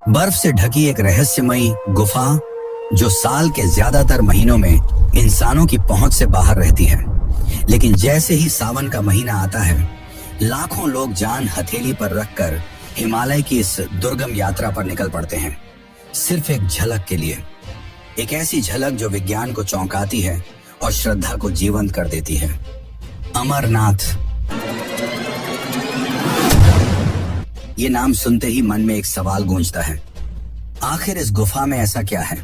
बर्फ से ढकी एक रहस्यमयी गुफा जो साल के ज्यादातर महीनों में इंसानों की पहुंच से बाहर रहती है। लेकिन जैसे ही सावन का महीना आता है, लाखों लोग जान हथेली पर रखकर हिमालय की इस दुर्गम यात्रा पर निकल पड़ते हैं, सिर्फ एक झलक के लिए। एक ऐसी झलक जो विज्ञान को चौंकाती है और श्रद्धा को जीवंत कर देती है। अमरनाथ। ये नाम सुनते ही मन में एक सवाल गूंजता है, आखिर इस गुफा में ऐसा क्या है?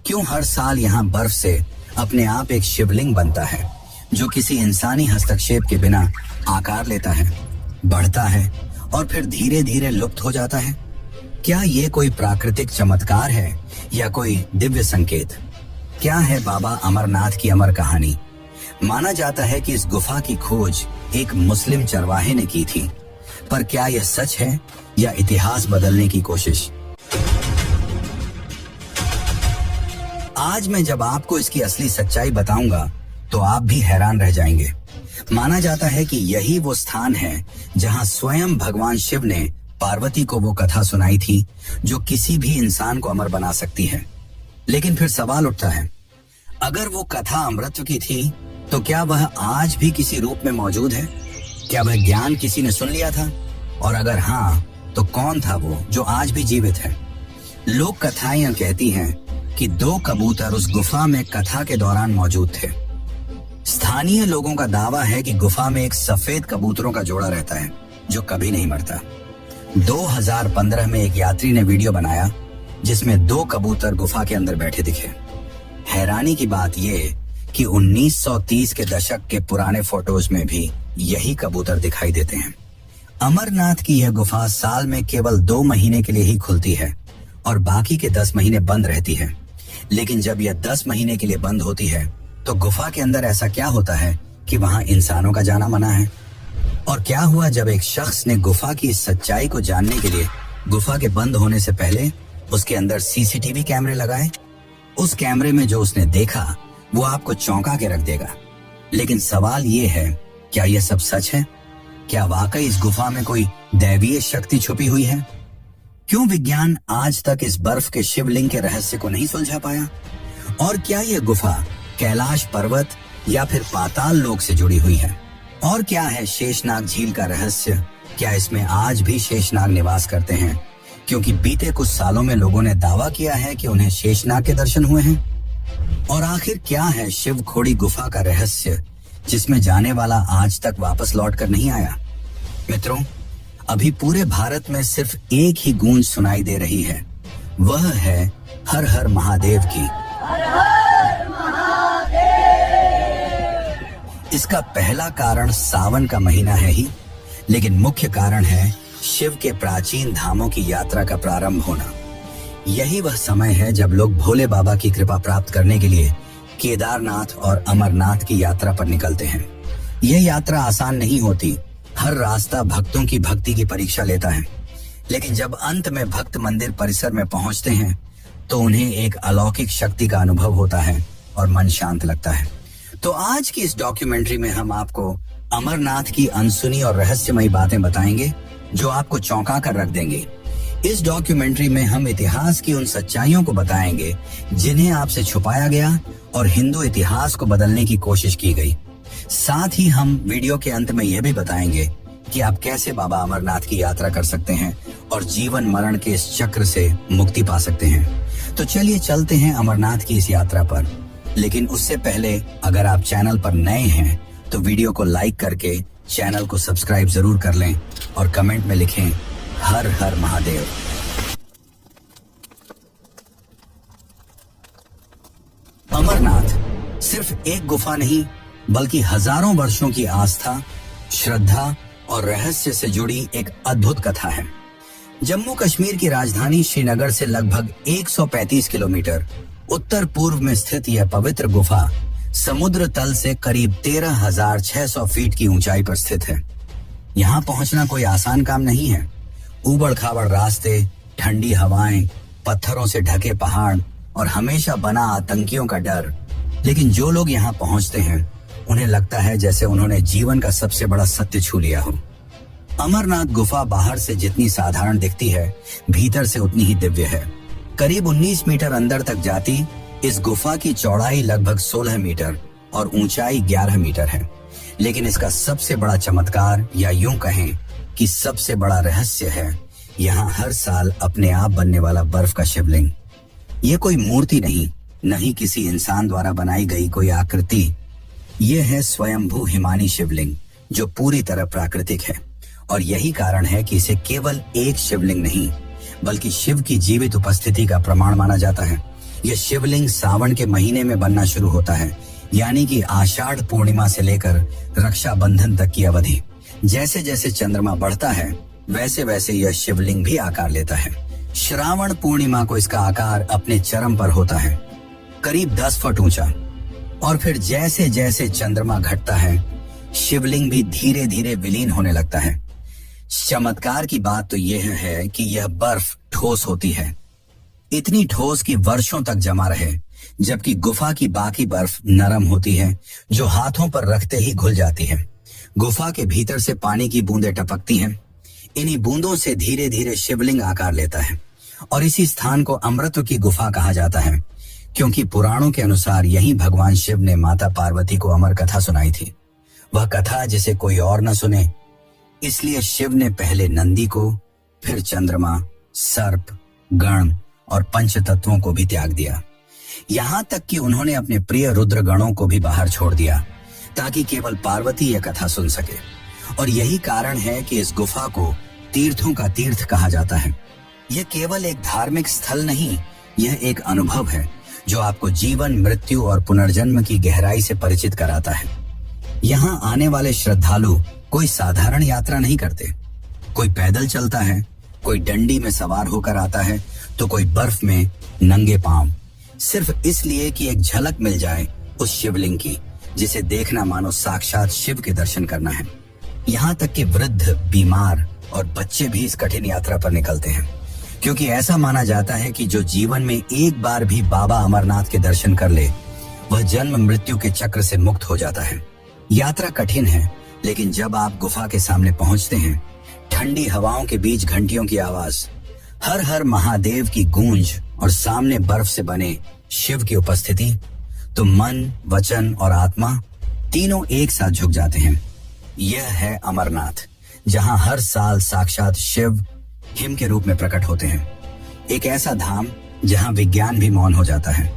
क्यों हर साल यहाँ बर्फ से अपने आप एक शिवलिंग बनता है जो किसी इंसानी हस्तक्षेप के बिना आकार लेता है, बढ़ता है और फिर धीरे धीरे लुप्त हो जाता है? क्या ये कोई प्राकृतिक चमत्कार है या कोई दिव्य संकेत? क्या है बाबा अमरनाथ की अमर कहानी? माना जाता है कि इस गुफा की खोज एक मुस्लिम चरवाहे ने की थी, पर क्या यह सच है या इतिहास बदलने की कोशिश? आज मैं जब आपको इसकी असली सच्चाई बताऊंगा तो आप भी हैरान रह जाएंगे। माना जाता है कि यही वो स्थान है जहां स्वयं भगवान शिव ने पार्वती को वो कथा सुनाई थी जो किसी भी इंसान को अमर बना सकती है। लेकिन फिर सवाल उठता है, अगर वो कथा अमृत की थी तो क्या वह आज भी किसी रूप में मौजूद है? क्या वह ज्ञान किसी ने सुन लिया था? और अगर हाँ, तो कौन था वो जो आज भी जीवित है? लोक कथाएं कहती हैं कि 2 कबूतर उस गुफा में कथा के दौरान मौजूद थे। स्थानीय लोगों का दावा है कि गुफा में एक सफेद कबूतरों का जोड़ा रहता है जो कभी नहीं मरता। 2015 में एक यात्री ने वीडियो बनाया जिसमें 2 कबूतर गुफा के अंदर बैठे दिखे। हैरानी की बात यह कि 1930 के दशक के पुराने फोटोज में भी यही कबूतर दिखाई देते हैं। अमरनाथ की यह गुफा साल में केवल 2 महीने के लिए ही खुलती है और बाकी के 10 महीने बंद रहती है। लेकिन जब यह 10 महीने के लिए बंद होती है तो गुफा के अंदर ऐसा क्या होता है कि वहां इंसानों का जाना मना है? और क्या हुआ जब एक शख्स ने गुफा की सच्चाई को जानने के लिए गुफा के बंद होने से पहले उसके अंदर सीसीटीवी कैमरे लगाए? उस कैमरे में जो उसने देखा वो आपको चौंका के रख देगा। लेकिन सवाल ये है, क्या यह सब सच है? क्या वाकई इस गुफा में कोई दैवीय शक्ति छुपी हुई है? क्यों विज्ञान आज तक इस बर्फ के शिवलिंग के रहस्य को नहीं सुलझा पाया? और क्या यह गुफा कैलाश पर्वत या फिर पाताल लोक से जुड़ी हुई है? और क्या है शेषनाग झील का रहस्य? क्या इसमें आज भी शेषनाग निवास करते हैं? क्योंकि बीते कुछ सालों में लोगों ने दावा किया है कि उन्हें शेषनाग के दर्शन हुए हैं। और आखिर क्या है शिव खोड़ी गुफा का रहस्य जिसमें जाने वाला आज तक वापस लौट कर नहीं आया? मित्रों, अभी पूरे भारत में सिर्फ एक ही गूंज सुनाई दे रही है, वह है हर हर महादेव की। हर हर महादेव। इसका पहला कारण सावन का महीना है ही, लेकिन मुख्य कारण है शिव के प्राचीन धामों की यात्रा का प्रारंभ होना। यही वह समय है जब लोग भोले बाबा की कृपा प्राप्त करने के लिए केदारनाथ और अमरनाथ की यात्रा पर निकलते हैं। यह यात्रा आसान नहीं होती, हर रास्ता भक्तों की भक्ति की परीक्षा लेता है। लेकिन जब अंत में भक्त मंदिर परिसर में पहुंचते हैं तो उन्हें एक अलौकिक शक्ति का अनुभव होता है और मन शांत लगता है। तो आज की इस डॉक्यूमेंट्री में हम आपको अमरनाथ की अनसुनी और रहस्यमयी बातें बताएंगे जो आपको चौंका कर रख देंगे। इस डॉक्यूमेंट्री में हम इतिहास की उन सच्चाइयों को बताएंगे जिन्हें आपसे छुपाया गया और हिंदू इतिहास को बदलने की कोशिश की गई। साथ ही हम वीडियो के अंत में यह भी बताएंगे कि आप कैसे बाबा अमरनाथ की यात्रा कर सकते हैं और जीवन मरण के इस चक्र से मुक्ति पा सकते हैं। तो चलिए चलते हैं अमरनाथ की इस यात्रा पर। लेकिन उससे पहले अगर आप चैनल पर नए हैं तो वीडियो को लाइक करके चैनल को सब्सक्राइब जरूर कर लें और कमेंट में लिखें हर हर महादेव। अमरनाथ सिर्फ एक गुफा नहीं बल्कि हजारों वर्षों की आस्था, श्रद्धा और रहस्य से जुड़ी एक अद्भुत कथा है। जम्मू कश्मीर की राजधानी श्रीनगर से लगभग 135 किलोमीटर उत्तर पूर्व में स्थित यह पवित्र गुफा समुद्र तल से करीब 13,600 फीट की ऊंचाई पर स्थित है। यहाँ पहुंचना कोई आसान काम नहीं है। उबड़ खाबड़ रास्ते, ठंडी हवाएं, पत्थरों से ढके पहाड़ और हमेशा बना आतंकियों का डर। लेकिन जो लोग यहाँ पहुंचते हैं उन्हें लगता है जैसे उन्होंने जीवन का सबसे बड़ा सत्य छू लिया हो। अमरनाथ गुफा बाहर से जितनी साधारण दिखती है, भीतर से उतनी ही दिव्य है। करीब 19 मीटर अंदर तक जाती इस गुफा की चौड़ाई लगभग 16 मीटर और ऊंचाई 11 मीटर है। लेकिन इसका सबसे बड़ा चमत्कार, या यूं कहें कि सबसे बड़ा रहस्य है, यहाँ हर साल अपने आप बनने वाला बर्फ का शिवलिंग। ये कोई मूर्ति नहीं, न ही किसी इंसान द्वारा बनाई गई कोई आकृति। ये है स्वयंभू हिमानी शिवलिंग, जो पूरी तरह प्राकृतिक है। और यही कारण है कि इसे केवल एक शिवलिंग नहीं, बल्कि शिव की जीवित उपस्थिति का प्रमाण माना जाता है। यह शिवलिंग सावन के महीने में बनना शुरू होता है, यानी कि आषाढ़ पूर्णिमा से लेकर रक्षाबंधन तक की अवधि। जैसे जैसे चंद्रमा बढ़ता है, वैसे वैसे यह शिवलिंग भी आकार लेता है। श्रावण पूर्णिमा को इसका आकार अपने चरम पर होता है, करीब 10 फुट ऊंचा। और फिर जैसे जैसे चंद्रमा घटता है, शिवलिंग भी धीरे धीरे विलीन होने लगता है। चमत्कार की बात तो यह है कि यह बर्फ ठोस होती है, इतनी ठोस कि वर्षों तक जमा रहे, जबकि गुफा की बाकी बर्फ नरम होती है, जो हाथों पर रखते ही घुल जाती है। गुफा के भीतर से पानी की बूंदें टपकती हैं। इन्हीं बूंदों से धीरे धीरे शिवलिंग आकार लेता है। और इसी स्थान को अमृत की गुफा कहा जाता है, क्योंकि पुराणों के अनुसार यहीं भगवान शिव ने माता पार्वती को अमर कथा सुनाई थी। वह कथा जिसे कोई और न सुने, इसलिए शिव ने पहले नंदी को, फिर चंद्रमा, सर्प, गण और पंच तत्वों को भी त्याग दिया। यहां तक कि उन्होंने अपने प्रिय रुद्र गणों को भी बाहर छोड़ दिया, ताकि केवल पार्वती यह कथा सुन सके। और यही कारण है कि इस गुफा को तीर्थों का तीर्थ कहा जाता है। यह केवल एक धार्मिक स्थल नहीं, यह एक अनुभव है जो आपको जीवन, मृत्यु और पुनर्जन्म की गहराई से परिचित कराता है। यहाँ आने वाले श्रद्धालु कोई साधारण यात्रा नहीं करते। कोई पैदल चलता है, कोई डंडी में सवार होकर आता है, तो कोई बर्फ में नंगे पांव, सिर्फ इसलिए कि एक झलक मिल जाए उस शिवलिंग की, जिसे देखना मानो साक्षात शिव के दर्शन करना है। यहाँ तक कि वृद्ध, बीमार और बच्चे भी इस कठिन यात्रा पर निकलते हैं, क्योंकि ऐसा माना जाता है कि जो जीवन में एक बार भी बाबा अमरनाथ के दर्शन कर ले, वह जन्म मृत्यु के चक्र से मुक्त हो जाता है। यात्रा कठिन है, लेकिन जब आप गुफा के सामने पहुंचते हैं, ठंडी हवाओं के बीच घंटियों की आवाज, हर हर महादेव की गूंज और सामने बर्फ से बने शिव की उपस्थिति, तो मन, वचन और आत्मा तीनों एक साथ झुक जाते हैं। यह है अमरनाथ, जहां हर साल साक्षात शिव हिम के रूप में प्रकट होते हैं। एक ऐसा धाम जहां विज्ञान भी मौन हो जाता है।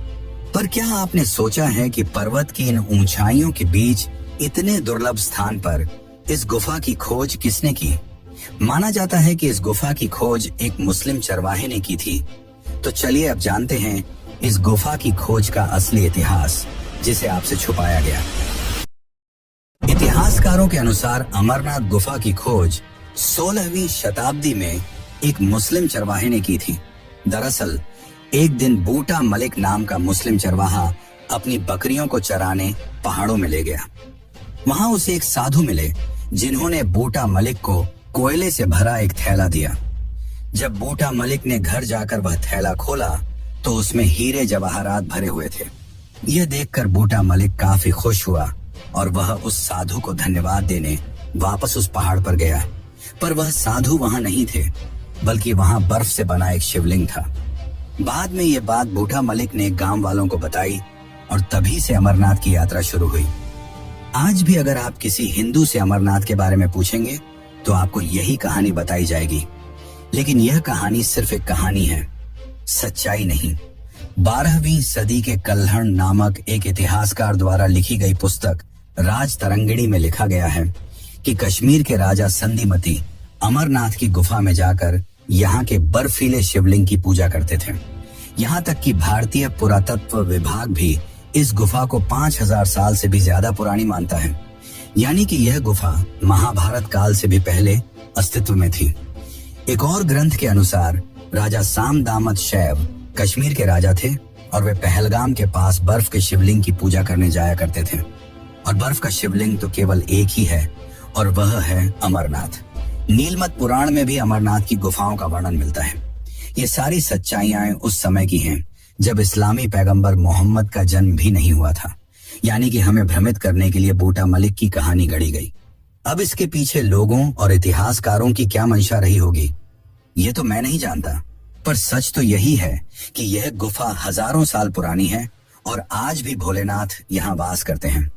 पर क्या आपने सोचा है कि पर्वत की इन ऊंचाइयों के बीच इतने दुर्लभ स्थान पर इस गुफा की खोज किसने की? माना जाता है कि इस गुफा की खोज एक मुस्लिम चरवाहे ने की थी। तो चलिए अब जानते हैं इस गुफा की खोज का असली इतिहास, जिसे आपसे छुपाया गया। इतिहासकारों के अनुसार अमरनाथ गुफा की खोज 16वीं शताब्दी में एक मुस्लिम चरवाहे ने की थी। दरअसल एक दिन बूटा मलिक नाम का मुस्लिम चरवाहा अपनी बकरियों को चराने पहाड़ों में ले गया। वहां उसे एक साधु मिले, जिन्होंने बूटा मलिक को कोयले से भरा एक थैला दिया। जब बूटा मलिक ने घर जाकर वह थैला खोला, तो उसमें हीरे जवाहरात भरे हुए थे। यह देखकर बूटा मलिक काफी खुश हुआ और वह उस साधु को धन्यवाद देने वापस उस पहाड़ पर गया। पर वह साधु वहां नहीं थे, बल्कि वहां बर्फ से बना एक शिवलिंग था। बाद में यह बात बूटा मलिक ने गांव वालों को बताई और तभी से अमरनाथ की यात्रा शुरू हुई। आज भी अगर आप किसी हिंदू से अमरनाथ के बारे में पूछेंगे, तो आपको यही कहानी बताई जाएगी। लेकिन यह कहानी सिर्फ एक कहानी है, सच्चाई नहीं। 12वीं सदी के कल्हण नामक एक इतिहासकार द्वारा लिखी गई पुस्तक राज तरंगिणी में लिखा गया है कि कश्मीर के राजा संधिमती अमरनाथ की गुफा में जाकर यहाँ के बर्फीले शिवलिंग की पूजा करते थे। यहाँ तक कि भारतीय पुरातत्व विभाग भी इस गुफा को 5000 साल से भी ज्यादा पुरानी मानता है। यानी कि यह गुफा महाभारत काल से भी पहले अस्तित्व में थी। एक और ग्रंथ के अनुसार राजा साम दामद शैव कश्मीर के राजा थे और वे पहलगाम के पास बर्फ के शिवलिंग की पूजा करने जाया करते थे। और बर्फ का शिवलिंग तो केवल एक ही है, और वह है अमरनाथ। नीलमत पुराण में भी अमरनाथ की गुफाओं का वर्णन मिलता है। ये सारी सच्चाइयां उस समय की हैं जब इस्लामी पैगंबर मोहम्मद का जन्म भी नहीं हुआ था। यानी कि हमें भ्रमित करने के लिए बूटा मलिक की कहानी गढ़ी गई। अब इसके पीछे लोगों और इतिहासकारों की क्या मंशा रही होगी, ये तो मैं नहीं जानता, पर सच तो यही है कि यह गुफा हजारों साल पुरानी है और आज भी भोलेनाथ यहाँ वास करते हैं।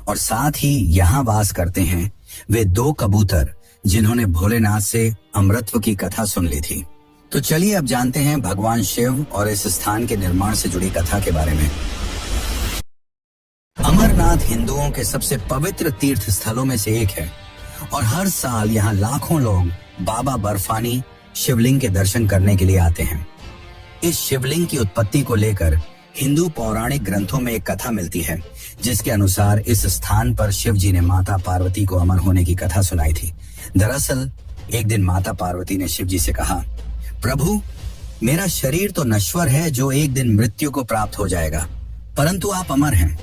और साथ ही यहाँ वास करते हैं वे दो कबूतर जिन्होंने भोलेनाथ से अमृतत्व की कथा सुन ली थी। तो चलिए अब जानते हैं भगवान शिव और इस स्थान के निर्माण से जुड़ी कथा के बारे में। अमरनाथ हिंदुओं के सबसे पवित्र तीर्थ स्थलों में से एक है और हर साल यहाँ लाखों लोग बाबा बर्फानी शिवलिंग के दर्शन करने के लिए आते हैं। इस शिवलिंग की उत्पत्ति को लेकर हिंदू पौराणिक ग्रंथों में एक कथा मिलती है, जिसके अनुसार इस स्थान पर शिव जी ने माता पार्वती को अमर होने की कथा सुनाई थी। दरअसल एक दिन माता पार्वती ने शिव जी से कहा, प्रभु, मेरा शरीर तो नश्वर है जो एक दिन मृत्यु को प्राप्त हो जाएगा, परंतु आप अमर हैं।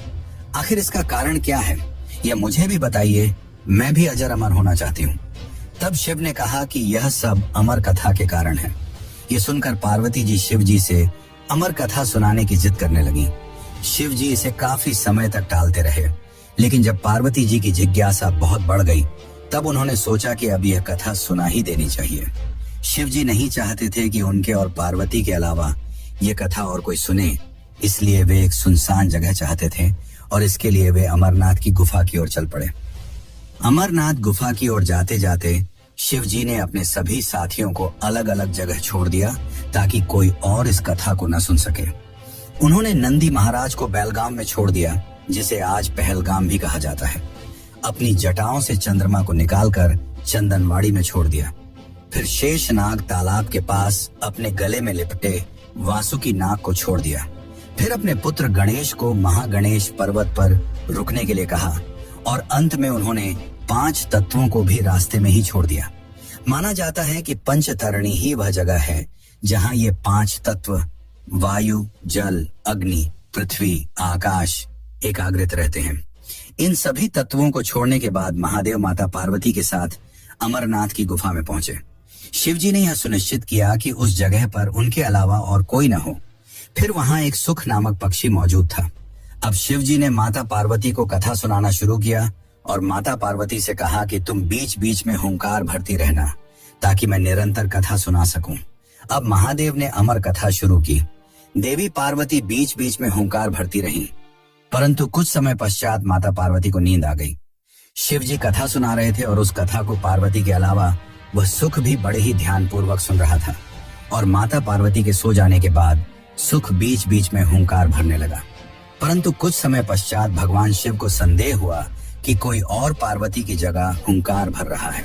आखिर इसका कारण क्या है, यह मुझे भी बताइए, मैं भी अजर अमर होना चाहती हूँ। तब शिव ने कहा कि यह सब अमर कथा के कारण है। ये सुनकर पार्वती जी शिव जी से अमर कथा सुनाने की जिद करने लगी। शिव जी इसे काफी समय तक टालते रहे, लेकिन जब पार्वती जी की जिज्ञासा बहुत बढ़ गई तब उन्होंने सोचा कि अब यह कथा सुना ही देनी चाहिए। शिव जी नहीं चाहते थे कि उनके और पार्वती के अलावा यह कथा और कोई सुने, इसलिए वे एक सुनसान जगह चाहते थे और इसके लिए वे अमरनाथ की गुफा की ओर चल पड़े। अमरनाथ गुफा की ओर जाते जाते शिव जी ने अपने सभी साथियों को अलग अलग जगह छोड़ दिया ताकि कोई और इस कथा को न सुन सके। उन्होंने नंदी महाराज को बेलगाम में छोड़ दिया, जिसे आज पहलगाम भी कहा जाता है। अपनी जटाओं से चंद्रमा को निकालकर चंदनवाड़ी में छोड़ दिया। फिर शेषनाग तालाब के पास अपने गले में लिपटे वासुकी नाग को छोड़ दिया। फिर अपने पुत्र गणेश को महागणेश पर्वत पर रुकने के लिए कहा और अंत में उन्होंने 5 तत्वों को भी रास्ते में ही छोड़ दिया। माना जाता है कि पंचतरणी ही वह जगह है जहां ये 5 तत्व वायु, जल, अग्नि, पृथ्वी, आकाश एकाग्रित रहते हैं। इन सभी तत्वों को छोड़ने के बाद महादेव माता पार्वती के साथ अमरनाथ की गुफा में पहुंचे। शिव जी ने यह सुनिश्चित किया कि उस जगह पर उनके अलावा और कोई न हो। फिर वहां एक सुख नामक पक्षी मौजूद था। अब शिव जी ने माता पार्वती को कथा सुनाना शुरू किया और माता पार्वती से कहा कि तुम बीच बीच में हुंकार भरती रहना ताकि मैं निरंतर कथा सुना सकूं। अब महादेव ने अमर कथा शुरू की। देवी पार्वती बीच बीच में हुंकार भरती रहीं, परंतु कुछ समय पश्चात माता पार्वती को नींद आ गई। शिव जी कथा सुना रहे थे और उस कथा को पार्वती के अलावा वह सुख भी बड़े ही ध्यानपूर्वक सुन रहा था और माता पार्वती के सो जाने के बाद सुख बीच बीच में हुंकार भरने लगा। परंतु कुछ समय पश्चात भगवान शिव को संदेह हुआ कि कोई और पार्वती की जगह हुंकार भर रहा है।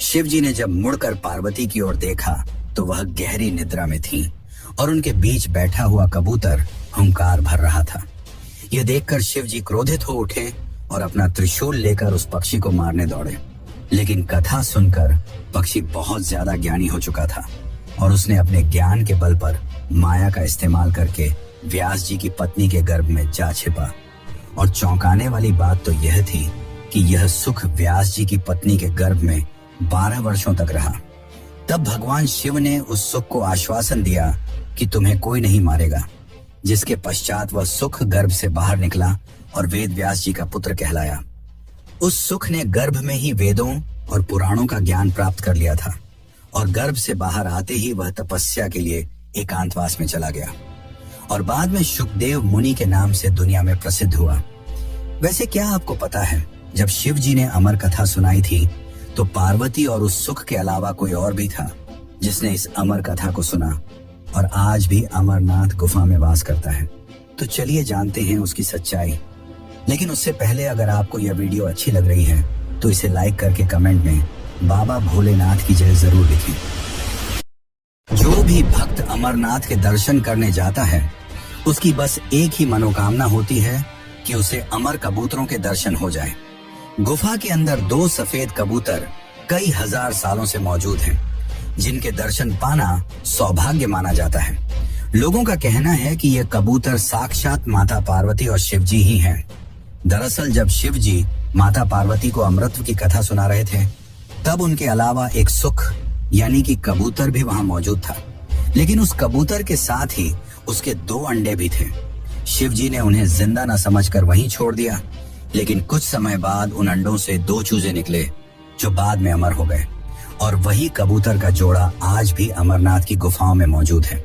शिव जी ने जब मुड़कर पार्वती की ओर देखा तो वह गहरी निद्रा में थी और उनके बीच बैठा हुआ कबूतर हुंकार भर रहा था। यह देखकर शिव जी क्रोधित हो उठे और अपना त्रिशूल लेकर उस पक्षी को मारने दौड़े। लेकिन कथा सुनकर पक्षी बहुत ज्यादा ज्ञानी हो चुका था और उसने अपने ज्ञान के बल पर माया का इस्तेमाल करके व्यास जी की पत्नी के गर्भ में जा छिपा। और चौंकाने वाली बात तो यह थी कि यह सुख व्यास जी की पत्नी के गर्भ में 12 वर्षों तक रहा। तब भगवान शिव ने उस सुख को आश्वासन दिया कि तुम्हें कोई नहीं मारेगा, जिसके पश्चात वह सुख गर्भ से बाहर निकला और वेद व्यास जी का पुत्र कहलाया। उस सुख ने गर्भ में ही वेदों और पुराणों का ज्ञान प्राप्त कर लिया था और गर्भ से बाहर आते ही वह तपस्या के लिए एकांतवास में चला गया और बाद में शुकदेव मुनि के नाम से दुनिया में प्रसिद्ध हुआ। वैसे क्या आपको पता है, जब शिव जी ने अमर कथा सुनाई थी तो पार्वती और उस सुख के अलावा कोई और भी था जिसने इस अमर कथा को सुना और आज भी अमरनाथ गुफा में वास करता है। तो चलिए जानते हैं उसकी सच्चाई। लेकिन उससे पहले अगर आपको यह वीडियो अच्छी लग रही है तो इसे लाइक करके कमेंट में बाबा भोलेनाथ की जय जरूर लिखें। जो भी भक्त अमरनाथ के दर्शन करने जाता है उसकी बस एक ही मनोकामना होती है कि उसे अमर कबूतरों के दर्शन हो जाए। गुफा के अंदर 2 सफेद कबूतर कई हजार सालों से मौजूद हैं, जिनके दर्शन पाना सौभाग्य माना जाता है। लोगों का कहना है कि ये कबूतर साक्षात माता पार्वती और शिव जी ही हैं। दरअसल जब शिव जी माता पार्वती को अमृतत्व की कथा सुना रहे थे तब उनके अलावा एक सुख यानी कि कबूतर भी वहां मौजूद था, लेकिन उस कबूतर के साथ ही उसके 2 अंडे भी थे। शिव जी ने उन्हें जिंदा न समझकर वहीं छोड़ दिया, लेकिन कुछ समय बाद उन अंडों से 2 चूजे निकले जो बाद में अमर हो गए, और वही कबूतर का जोड़ा आज भी अमरनाथ की गुफाओं में मौजूद है।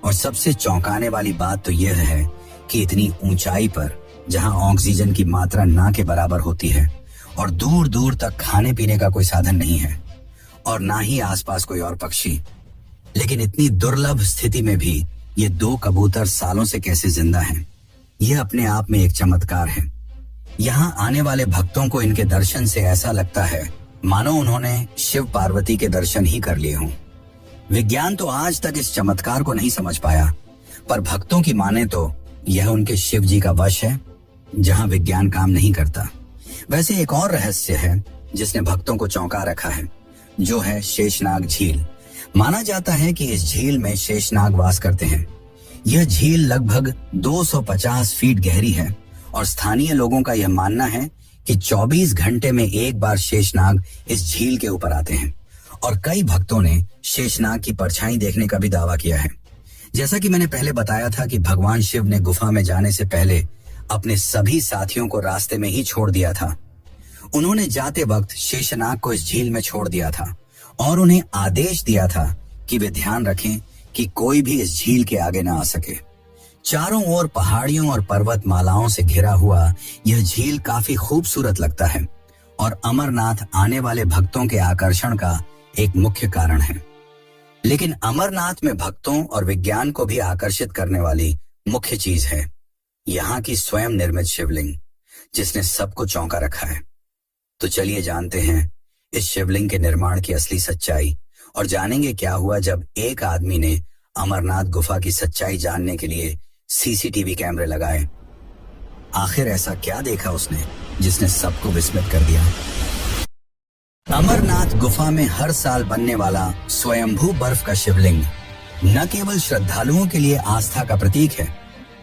और सबसे चौंकाने वाली बात तो यह है कि इतनी ऊंचाई पर, जहां ऑक्सीजन की मात्रा ना के बराबर होती है और दूर दूर तक खाने पीने का कोई साधन नहीं है और ना ही आसपास कोई और पक्षी, लेकिन इतनी दुर्लभ स्थिति में भी ये दो कबूतर सालों से कैसे जिंदा हैं, यह अपने आप में एक चमत्कार है। यहाँ आने वाले भक्तों को इनके दर्शन से ऐसा लगता है मानो उन्होंने शिव पार्वती के दर्शन ही कर लिए हों। विज्ञान तो आज तक इस चमत्कार को नहीं समझ पाया, पर भक्तों की माने तो यह उनके शिव जी का वश है, जहां विज्ञान काम नहीं करता। वैसे एक और रहस्य है जिसने भक्तों को चौंका रखा है, जो है शेषनाग झील। माना जाता है कि इस झील में शेषनाग वास करते हैं। यह झील लगभग 250 फीट गहरी है और स्थानीय लोगों का यह मानना है कि 24 घंटे में एक बार शेषनाग इस झील के ऊपर आते हैं और कई भक्तों ने शेषनाग की परछाई देखने का भी दावा किया है। जैसा कि मैंने पहले बताया था कि भगवान शिव ने गुफा में जाने से पहले अपने सभी साथियों को रास्ते में ही छोड़ दिया था। उन्होंने जाते वक्त शेषनाग को इस झील में छोड़ दिया था और उन्हें आदेश दिया था कि वे ध्यान रखें कि कोई भी इस झील के आगे ना आ सके। चारों ओर पहाड़ियों और पर्वतमालाओं से घिरा हुआ यह झील काफी खूबसूरत लगता है और अमरनाथ आने वाले भक्तों के आकर्षण का एक मुख्य कारण है। लेकिन अमरनाथ में भक्तों और विज्ञान को भी आकर्षित करने वाली मुख्य चीज है यहाँ की स्वयं निर्मित शिवलिंग, जिसने सबको चौंका रखा है। तो चलिए जानते हैं इस शिवलिंग के निर्माण की असली सच्चाई और जानेंगे क्या हुआ जब एक आदमी ने अमरनाथ गुफा की सच्चाई जानने के लिए सीसीटीवी कैमरे लगाए। आखिर ऐसा क्या देखा उसने जिसने सबको विस्मित कर दिया। अमरनाथ गुफा में हर साल बनने वाला स्वयंभू बर्फ का शिवलिंग न केवल श्रद्धालुओं के लिए आस्था का प्रतीक है,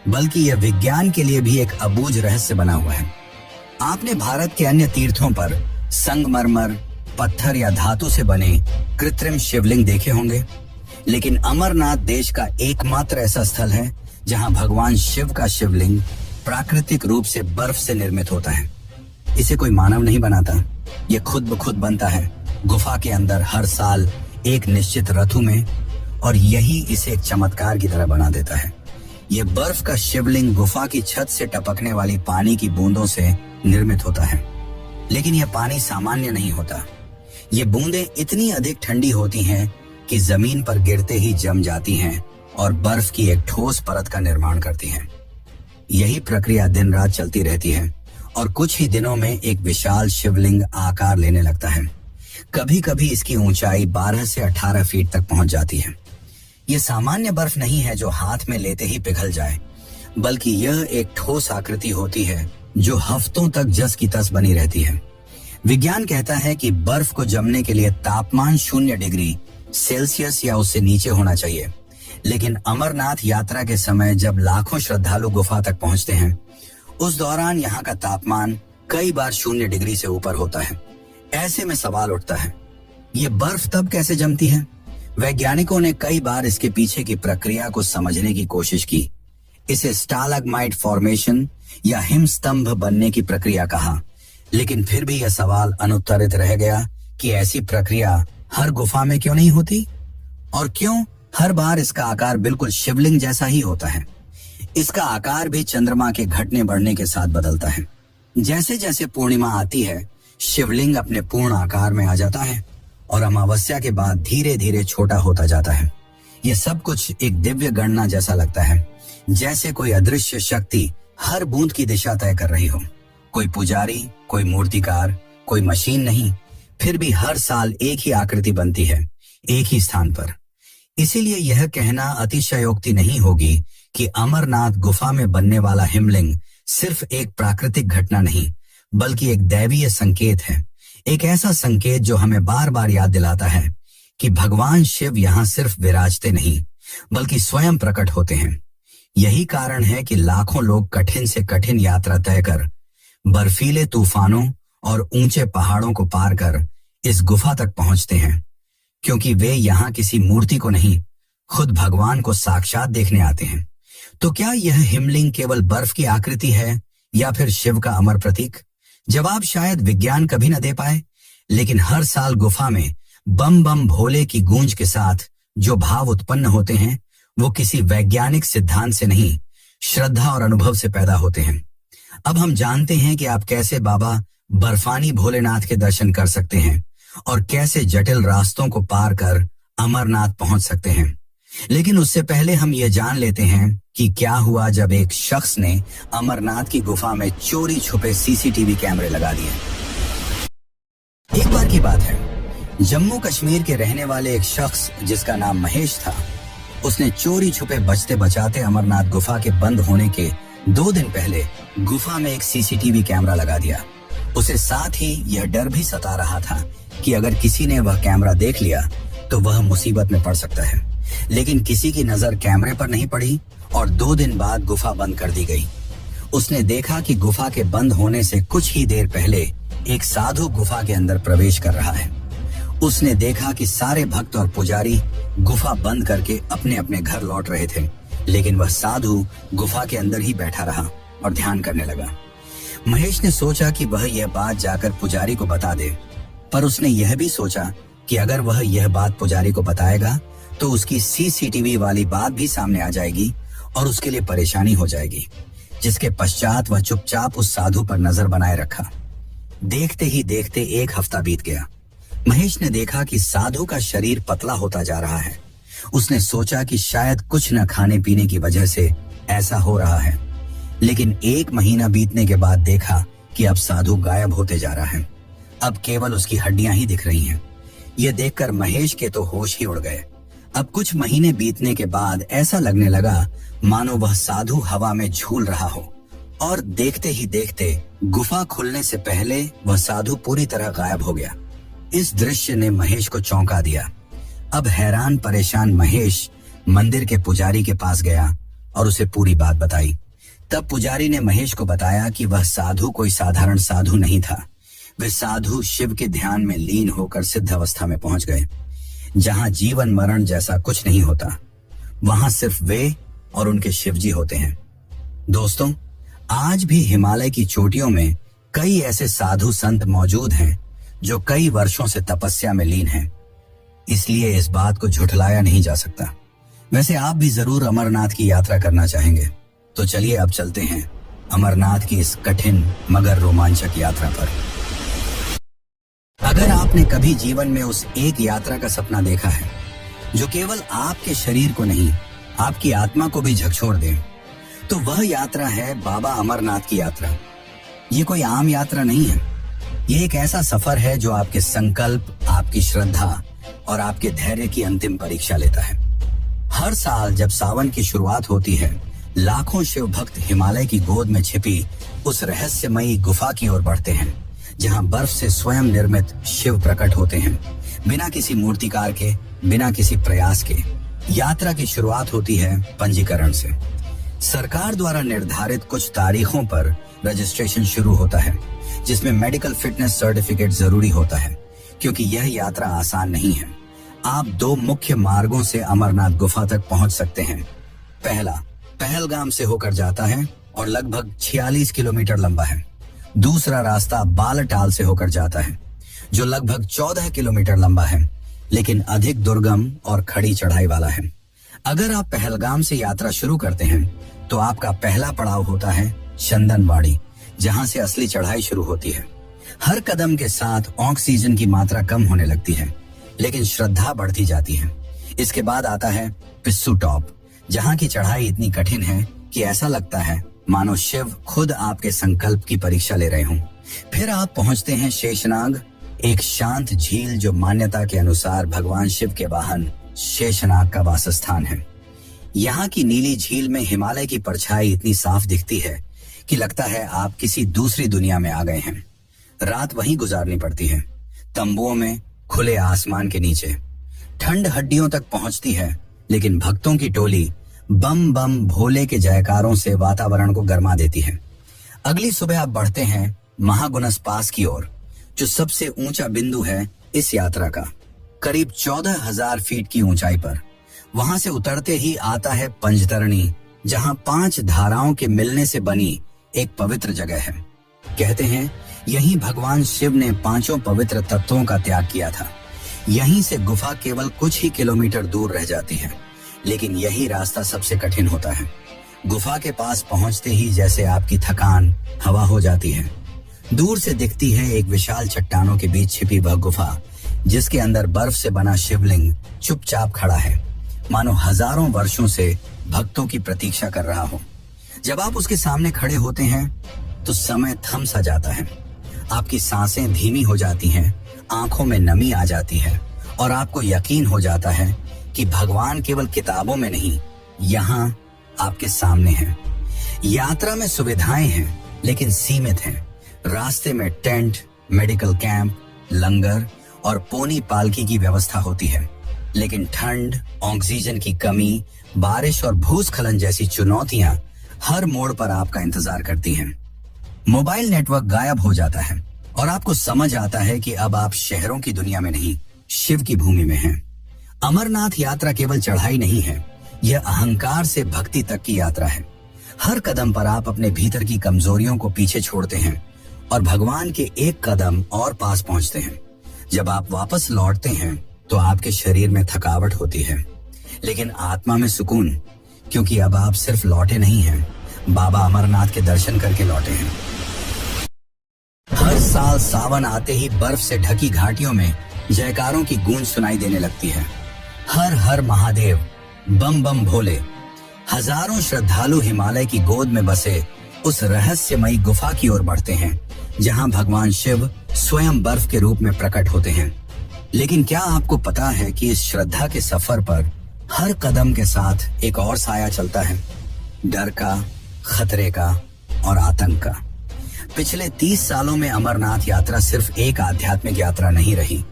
बल्कि यह विज्ञान के लिए भी एक अबूझ रहस्य बना हुआ है। आपने भारत के अन्य तीर्थों पर संगमरमर, पत्थर या धातु से बने कृत्रिम शिवलिंग देखे होंगे, लेकिन अमरनाथ देश का एकमात्र ऐसा स्थल है जहां भगवान शिव का शिवलिंग प्राकृतिक रूप से बर्फ से निर्मित होता है। इसे कोई मानव नहीं बनाता, ये खुद ब खुद बनता है गुफा के अंदर हर साल एक निश्चित ऋतु में, और यही इसे एक चमत्कार की तरह बना देता है। ये बर्फ का शिवलिंग गुफा की छत से टपकने वाली पानी की बूंदों से निर्मित होता है, लेकिन यह पानी सामान्य नहीं होता। ये बूंदें इतनी अधिक ठंडी होती हैं कि जमीन पर गिरते ही जम जाती हैं और बर्फ की एक ठोस परत का निर्माण करती हैं। यही प्रक्रिया दिन रात चलती रहती है और कुछ ही दिनों में एक विशाल शिवलिंग आकार लेने लगता है। कभी कभी इसकी ऊंचाई 12 से 18 फीट तक पहुंच जाती है। यह सामान्य बर्फ नहीं है जो हाथ में लेते ही पिघल जाए, बल्कि यह एक ठोस आकृति होती है जो हफ्तों तक जस की तस बनी रहती है। विज्ञान कहता है कि बर्फ को जमने के लिए तापमान 0 डिग्री सेल्सियस या उससे नीचे होना चाहिए, लेकिन अमरनाथ यात्रा के समय जब लाखों श्रद्धालु गुफा तक पहुंचते हैं, उस दौरान यहाँ का तापमान कई बार 0 डिग्री से ऊपर होता है। ऐसे में सवाल उठता है, ये बर्फ तब कैसे जमती है? वैज्ञानिकों ने कई बार इसके पीछे की प्रक्रिया को समझने की कोशिश की। इसे स्टालैग्माइट फॉर्मेशन या हिमस्तंभ बनने की प्रक्रिया कहा, लेकिन फिर भी यह सवाल अनुत्तरित रह गया कि ऐसी प्रक्रिया हर गुफा में क्यों नहीं होती, और क्यों हर बार इसका आकार बिल्कुल शिवलिंग जैसा ही होता है। इसका आकार भी चंद्रमा के घटने बढ़ने के साथ बदलता है। जैसे जैसे पूर्णिमा आती है, शिवलिंग अपने पूर्ण आकार में आ जाता है और अमावस्या के बाद धीरे धीरे छोटा होता जाता है। यह सब कुछ एक दिव्य गणना जैसा लगता है, जैसे कोई अदृश्य शक्ति हर बूंद की दिशा तय कर रही हो। कोई पुजारी, कोई मूर्तिकार, कोई मशीन नहीं, फिर भी हर साल एक ही आकृति बनती है, एक ही स्थान पर। इसीलिए यह कहना अतिशयोक्ति नहीं होगी कि अमरनाथ गुफा में बनने वाला हिमलिंग सिर्फ एक प्राकृतिक घटना नहीं, बल्कि एक दैवीय संकेत है। एक ऐसा संकेत जो हमें बार बार याद दिलाता है कि भगवान शिव यहाँ सिर्फ विराजते नहीं, बल्कि स्वयं प्रकट होते हैं। यही कारण है कि लाखों लोग कठिन से कठिन यात्रा तय कर, बर्फीले तूफानों और ऊंचे पहाड़ों को पार कर इस गुफा तक पहुंचते हैं, क्योंकि वे यहाँ किसी मूर्ति को नहीं, खुद भगवान को साक्षात देखने आते हैं। तो क्या यह हिमलिंग केवल बर्फ की आकृति है या फिर शिव का अमर प्रतीक? जवाब शायद विज्ञान कभी न दे पाए, लेकिन हर साल गुफा में बम बम भोले की गूंज के साथ जो भाव उत्पन्न होते हैं वो किसी वैज्ञानिक सिद्धांत से नहीं, श्रद्धा और अनुभव से पैदा होते हैं। अब हम जानते हैं कि आप कैसे बाबा बर्फानी भोलेनाथ के दर्शन कर सकते हैं और कैसे जटिल रास्तों को पार कर अमरनाथ पहुंच सकते हैं। लेकिन उससे पहले हम ये जान लेते हैं कि क्या हुआ जब एक शख्स ने अमरनाथ की गुफा में चोरी छुपे सीसीटीवी कैमरे लगा दिए। एक बार की बात है, जम्मू कश्मीर के रहने वाले एक शख्स जिसका नाम महेश था, उसने चोरी छुपे बचते बचाते अमरनाथ गुफा के बंद होने के 2 दिन पहले गुफा में एक सीसीटीवी कैमरा लगा दिया। उसे साथ ही यह डर भी सता रहा था कि अगर किसी ने वह कैमरा देख लिया तो वह मुसीबत में पड़ सकता है। लेकिन किसी की नजर कैमरे पर नहीं पड़ी और 2 दिन बाद गुफा बंद कर दी गई। उसने देखा कि गुफा के बंद होने से कुछ ही देर पहले एक साधु गुफा के अंदर प्रवेश कर रहा है। उसने देखा कि सारे भक्त और पुजारी गुफा बंद करके अपने अपने घर लौट रहे थे, लेकिन वह साधु गुफा के अंदर ही बैठा रहा और ध्यान करने लगा। महेश ने सोचा कि वह यह बात जाकर पुजारी को बता दे, पर उसने यह भी सोचा कि अगर वह यह बात पुजारी को बताएगा तो उसकी सीसीटीवी वाली बात भी सामने आ जाएगी और उसके लिए परेशानी हो जाएगी, जिसके पश्चात वह चुपचाप उस साधु पर नजर बनाए रखा। देखते ही देखते 1 हफ्ता बीत गया। महेश ने देखा कि साधु का शरीर पतला होता जा रहा है। उसने सोचा कि शायद कुछ न खाने पीने की वजह से ऐसा हो रहा है, लेकिन 1 महीना बीतने के बाद देखा कि अब साधु गायब होते जा रहा है। अब केवल उसकी हड्डियां ही दिख रही हैं। यह देखकर महेश के तो होश ही उड़ गए। अब कुछ महीने बीतने के बाद ऐसा लगने लगा मानो वह साधु हवा में झूल रहा हो, और देखते ही देखते गुफा खुलने से पहले वह साधु पूरी तरह गायब हो गया। इस दृश्य ने महेश को चौंका दिया। अब हैरान परेशान महेश मंदिर के पुजारी के पास गया और उसे पूरी बात बताई। तब पुजारी ने महेश को बताया कि वह साधु कोई साधारण साधु नहीं था। वे साधु शिव के ध्यान में लीन होकर सिद्ध अवस्था में पहुंच गए, जहां जीवन मरण जैसा कुछ नहीं होता। वहां सिर्फ वे और उनके शिवजी होते हैं। दोस्तों, आज भी हिमालय की चोटियों में कई ऐसे साधु संत मौजूद हैं जो कई वर्षों से तपस्या में लीन हैं, इसलिए इस बात को झुठलाया नहीं जा सकता। वैसे आप भी जरूर अमरनाथ की यात्रा करना चाहेंगे, तो चलिए अब चलते हैं अमरनाथ की इस कठिन मगर रोमांचक यात्रा पर। अगर आपने कभी जीवन में उस एक यात्रा का सपना देखा है जो केवल आपके शरीर को नहीं, आपकी आत्मा को भी झकझोर दे, तो वह यात्रा है बाबा अमरनाथ की यात्रा। ये कोई आम यात्रा नहीं है। ये एक ऐसा सफर है जो आपके संकल्प, आपकी श्रद्धा और आपके धैर्य की अंतिम परीक्षा लेता है। हर साल जब सावन की शुरुआत होती है, लाखों शिव भक्त हिमालय की गोद में छिपी उस रहस्यमयी गुफा की ओर बढ़ते हैं, जहां बर्फ से स्वयं निर्मित शिव प्रकट होते हैं, बिना किसी मूर्तिकार के, बिना किसी प्रयास के। यात्रा की शुरुआत होती है पंजीकरण से। सरकार द्वारा निर्धारित कुछ तारीखों पर रजिस्ट्रेशन शुरू होता है, जिसमें मेडिकल फिटनेस सर्टिफिकेट जरूरी होता है, क्योंकि यह यात्रा आसान नहीं है। आप 2 मुख्य मार्गों से अमरनाथ गुफा तक पहुंच सकते हैं। पहला पहलगाम से होकर जाता है और लगभग 46 किलोमीटर लंबा है। दूसरा रास्ता बालटाल से होकर जाता है, जो लगभग 14 किलोमीटर लंबा है, लेकिन अधिक दुर्गम और खड़ी चढ़ाई वाला है। अगर आप पहलगाम से यात्रा शुरू करते हैं तो आपका पहला पड़ाव होता है चंदनवाड़ी, जहां से असली चढ़ाई शुरू होती है। हर कदम के साथ ऑक्सीजन की मात्रा कम होने लगती है, लेकिन श्रद्धा बढ़ती जाती है। इसके बाद आता है पिस्सू टॉप, जहां की चढ़ाई इतनी कठिन है कि ऐसा लगता है मानो शिव खुद आपके संकल्प की परीक्षा ले रहे हों। फिर आप पहुंचते हैं शेषनाग, एक शांत झील जो मान्यता के अनुसार भगवान शिव के वाहन शेषनाग का वासस्थान है। यहाँ की नीली झील में हिमालय की परछाई इतनी साफ दिखती है कि लगता है आप किसी दूसरी दुनिया में आ गए हैं। रात वहीं गुजारनी पड़ती है, तंबुओं में, खुले आसमान के नीचे। ठंड हड्डियों तक पहुंचती है, लेकिन भक्तों की टोली बम बम भोले के जयकारों से वातावरण को गर्मा देती है। अगली सुबह आप बढ़ते हैं महागुनस पास की ओर, जो सबसे ऊंचा बिंदु है इस यात्रा का, करीब 14,000 फीट की ऊंचाई पर। वहां से उतरते ही आता है पंजतरणी, जहां 5 धाराओं के मिलने से बनी एक पवित्र जगह है। कहते हैं यहीं भगवान शिव ने पांचों पवित्र तत्वों का त्याग किया था। यहीं से गुफा केवल कुछ ही किलोमीटर दूर रह जाती है, लेकिन यही रास्ता सबसे कठिन होता है। गुफा के पास पहुंचते ही जैसे आपकी थकान हवा हो जाती है। दूर से दिखती है एक विशाल चट्टानों के बीच छिपी वह गुफा, जिसके अंदर बर्फ से बना शिवलिंग चुपचाप खड़ा है, मानो हजारों वर्षों से भक्तों की प्रतीक्षा कर रहा हो। जब आप उसके सामने खड़े होते हैं तो समय थम सा जाता है। आपकी सांसें धीमी हो जाती हैं, आंखों में नमी आ जाती है और आपको यकीन हो जाता है कि भगवान केवल किताबों में नहीं, यहाँ आपके सामने हैं। यात्रा में सुविधाएं हैं लेकिन सीमित हैं। रास्ते में टेंट, मेडिकल कैंप, लंगर और पोनी पालकी की व्यवस्था होती है, लेकिन ठंड, ऑक्सीजन की कमी, बारिश और भूस्खलन जैसी चुनौतियां हर मोड़ पर आपका इंतजार करती हैं। मोबाइल नेटवर्क गायब हो जाता है और आपको समझ आता है कि अब आप शहरों की दुनिया में नहीं, शिव की भूमि में हैं। अमरनाथ यात्रा केवल चढ़ाई नहीं है, यह अहंकार से भक्ति तक की यात्रा है। हर कदम पर आप अपने भीतर की कमजोरियों को पीछे छोड़ते हैं और भगवान के एक कदम और पास पहुंचते हैं। जब आप वापस लौटते हैं तो आपके शरीर में थकावट होती है, लेकिन आत्मा में सुकून, क्योंकि अब आप सिर्फ लौटे नहीं हैं, बाबा अमरनाथ के दर्शन करके लौटे हैं। हर साल सावन आते ही बर्फ से ढकी घाटियों में जयकारों की गूंज सुनाई देने लगती है। हर हर महादेव, बम बम भोले। हजारों श्रद्धालु हिमालय की गोद में बसे उस रहस्यमयी गुफा की ओर बढ़ते हैं, जहां भगवान शिव स्वयं बर्फ के रूप में प्रकट होते हैं। लेकिन क्या आपको पता है कि इस श्रद्धा के सफर पर हर कदम के साथ एक और साया चलता है, डर का, खतरे का और आतंक का। पिछले 30 सालों में अमरनाथ यात्रा सिर्फ एक आध्यात्मिक यात्रा नहीं रही,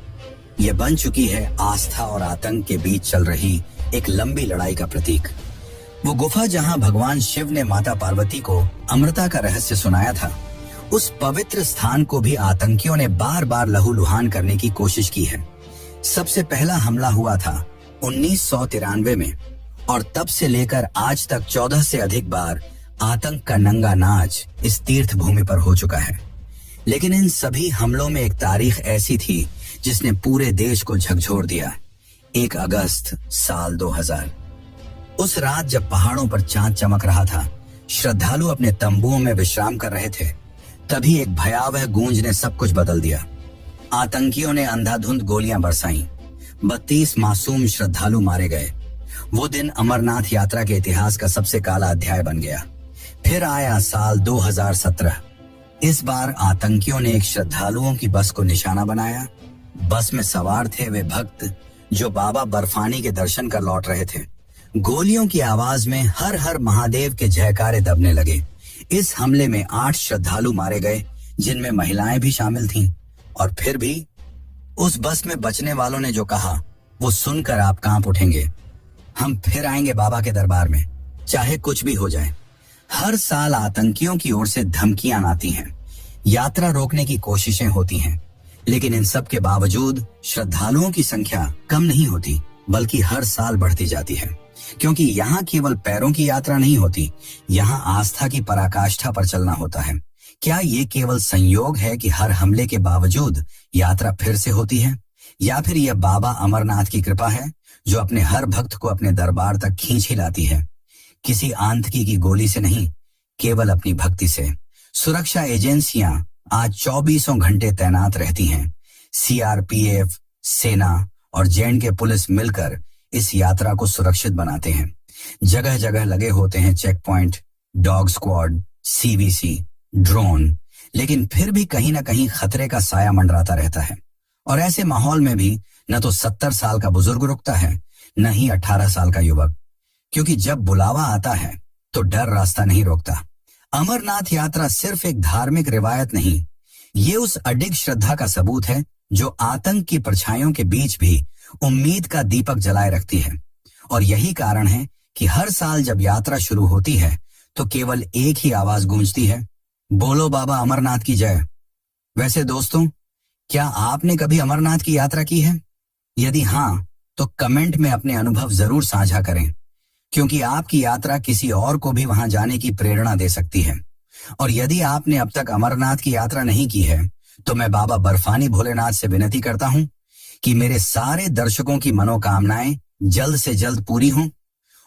यह बन चुकी है आस्था और आतंक के बीच चल रही एक लंबी लड़ाई का प्रतीक। वो गुफा जहां भगवान शिव ने माता पार्वती को अमृता का रहस्य सुनाया था, उस पवित्र स्थान को भी आतंकियों ने बार बार लहूलुहान करने की कोशिश की है। सबसे पहला हमला हुआ था 1993 में और तब से लेकर आज तक 14 से अधिक बार आतंक का नंगा नाच इस तीर्थ भूमि पर हो चुका है। लेकिन इन सभी हमलों में एक तारीख ऐसी थी जिसने पूरे देश को झकझोर दिया। 1 अगस्त साल 2000। उस रात जब पहाड़ों पर चांद चमक रहा था, श्रद्धालु अपने तंबुओं में विश्राम कर रहे थे, तभी एक भयावह गूंज ने सब कुछ बदल दिया। आतंकियों ने अंधाधुंध गोलियां बरसाईं। 32 मासूम श्रद्धालु मारे गए। वो दिन अमरनाथ यात्रा के इतिहास का सबसे काला अध्याय बन गया। फिर आया साल 2017। इस बार आतंकियों ने एक श्रद्धालुओं की बस को निशाना बनाया। बस में सवार थे वे भक्त जो बाबा बर्फानी के दर्शन कर लौट रहे थे। गोलियों की आवाज में हर हर महादेव के जयकारे दबने लगे। इस हमले में 8 श्रद्धालु मारे गए, जिनमें महिलाएं भी शामिल थीं। और फिर भी उस बस में बचने वालों ने जो कहा, वो सुनकर आप कांप उठेंगे। हम फिर आएंगे बाबा के दरबार में, चाहे कुछ भी हो जाए। हर साल आतंकियों की ओर से धमकियां आती हैं, यात्रा रोकने की कोशिशें होती हैं, लेकिन इन सब के बावजूद श्रद्धालुओं की संख्या कम नहीं होती, बल्कि हर साल बढ़ती जाती है। क्योंकि यहाँ केवल पैरों की यात्रा नहीं होती, यहाँ आस्था की पराकाष्ठा पर चलना होता है। क्या ये केवल संयोग है कि हर हमले के बावजूद यात्रा फिर से होती है, या फिर यह बाबा अमरनाथ की कृपा है जो अपने हर भक्त को अपने दरबार तक खींच ही लाती है? किसी आंतकी की गोली से नहीं, केवल अपनी भक्ति से। सुरक्षा एजेंसियां आज 24 घंटे तैनात रहती हैं। सीआरपीएफ, सेना और जे.एंड.के पुलिस मिलकर इस यात्रा को सुरक्षित बनाते हैं। जगह जगह लगे होते हैं check point, dog squad, CVC, drone, लेकिन फिर भी कहीं ना कहीं खतरे का साया मंडराता रहता है। और ऐसे माहौल में भी न तो 70 साल का बुजुर्ग रुकता है, न ही 18 साल का युवक, क्योंकि जब बुलावा आता है तो डर रास्ता नहीं रोकता। अमरनाथ यात्रा सिर्फ एक धार्मिक रिवायत नहीं, ये उस अडिग श्रद्धा का सबूत है जो आतंक की परछाइयों के बीच भी उम्मीद का दीपक जलाए रखती है। और यही कारण है कि हर साल जब यात्रा शुरू होती है तो केवल एक ही आवाज गूंजती है, बोलो बाबा अमरनाथ की जय। वैसे दोस्तों, क्या आपने कभी अमरनाथ की यात्रा की है? यदि हाँ, तो कमेंट में अपने अनुभव जरूर साझा करें, क्योंकि आपकी यात्रा किसी और को भी वहां जाने की प्रेरणा दे सकती है। और यदि आपने अब तक अमरनाथ की यात्रा नहीं की है तो मैं बाबा बर्फानी भोलेनाथ से विनती करता हूं कि मेरे सारे दर्शकों की मनोकामनाएं जल्द से जल्द पूरी हों।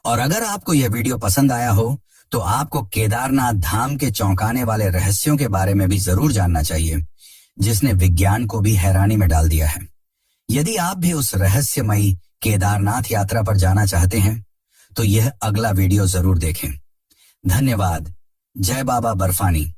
और अगर आपको यह वीडियो पसंद आया हो तो आपको केदारनाथ धाम के चौंकाने वाले रहस्यों के बारे में भी जरूर जानना चाहिए, जिसने विज्ञान को भी हैरानी में डाल दिया है। यदि आप भी उस रहस्यमयी केदारनाथ यात्रा पर जाना चाहते हैं तो यह अगला वीडियो जरूर देखें। धन्यवाद। जय बाबा बर्फानी।